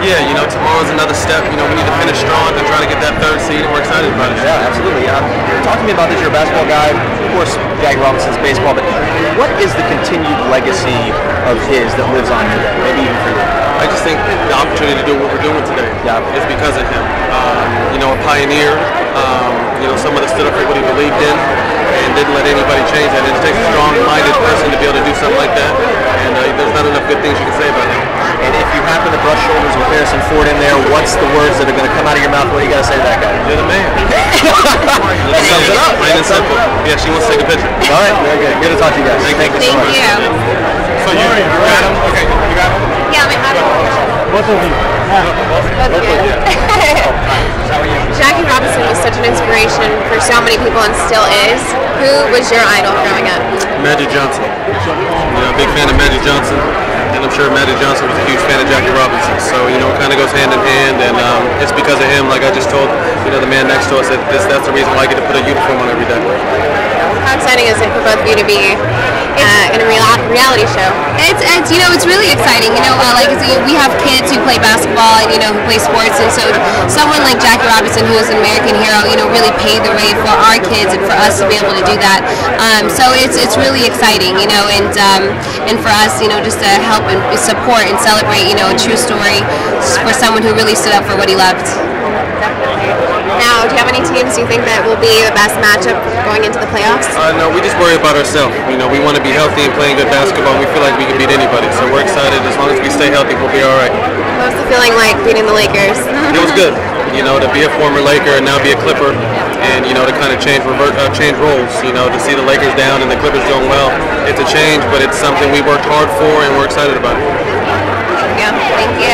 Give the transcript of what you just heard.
Yeah, tomorrow's another step. We need to finish strong and try to get that third seed, and we're excited about it. Yeah, absolutely. Talk to me about this. You're a basketball guy. Of course, Jackie Robinson's baseball, but what is the continued legacy of his that lives on today? Maybe even for you. I just think the opportunity to do what we're doing today is because of him. A pioneer, someone that stood up for what he believed in and didn't let anybody change that. It takes a strong-minded person to be able to do something like that, and there's not enough good things you can say about him. And if you happen to brush shoulders with Harrison Ford in there, what's the words that are going to come out of your mouth? What do you got to say to that guy? You're the man. That sums it up. Plain and simple. Yeah, she wants to take a picture. All right, very good. Good to talk to you guys. Thank you so much. So you got him? Okay, you got him? Yeah, I have it. Both of you. Both of you. Jackie Robinson was such an inspiration for so many people and still is. Who was your idol growing up? Magic Johnson. Big fan of Magic Johnson, and I'm sure Magic Johnson was a huge fan of Jackie Robinson. So it kind of goes hand in hand, and it's because of him. Like I just told the man next to us that that's the reason why I get to put a uniform on every day. How exciting is it for both of you to be in a reality show? It's really exciting. We have kids who play basketball and who play sports, and so someone like Jackie Robinson, who is an American hero, really paved the way for our kids and for us to be able to do that. So it's really exciting, and for us, just to help and support and celebrate, a true story for someone who really stood up for what he loved. Now, do you have any teams you think that will be the best matchup going into the playoffs? No, we just worry about ourselves. We want to be healthy and playing good basketball. We feel like we can beat anybody, so we're excited. As long as we stay healthy, we'll be all right. What was the feeling like beating the Lakers? It was good. To be a former Laker and now be a Clipper, and to kind of change roles. To see the Lakers down and the Clippers doing well, it's a change, but it's something we worked hard for, and we're excited about it. Yeah, thank you.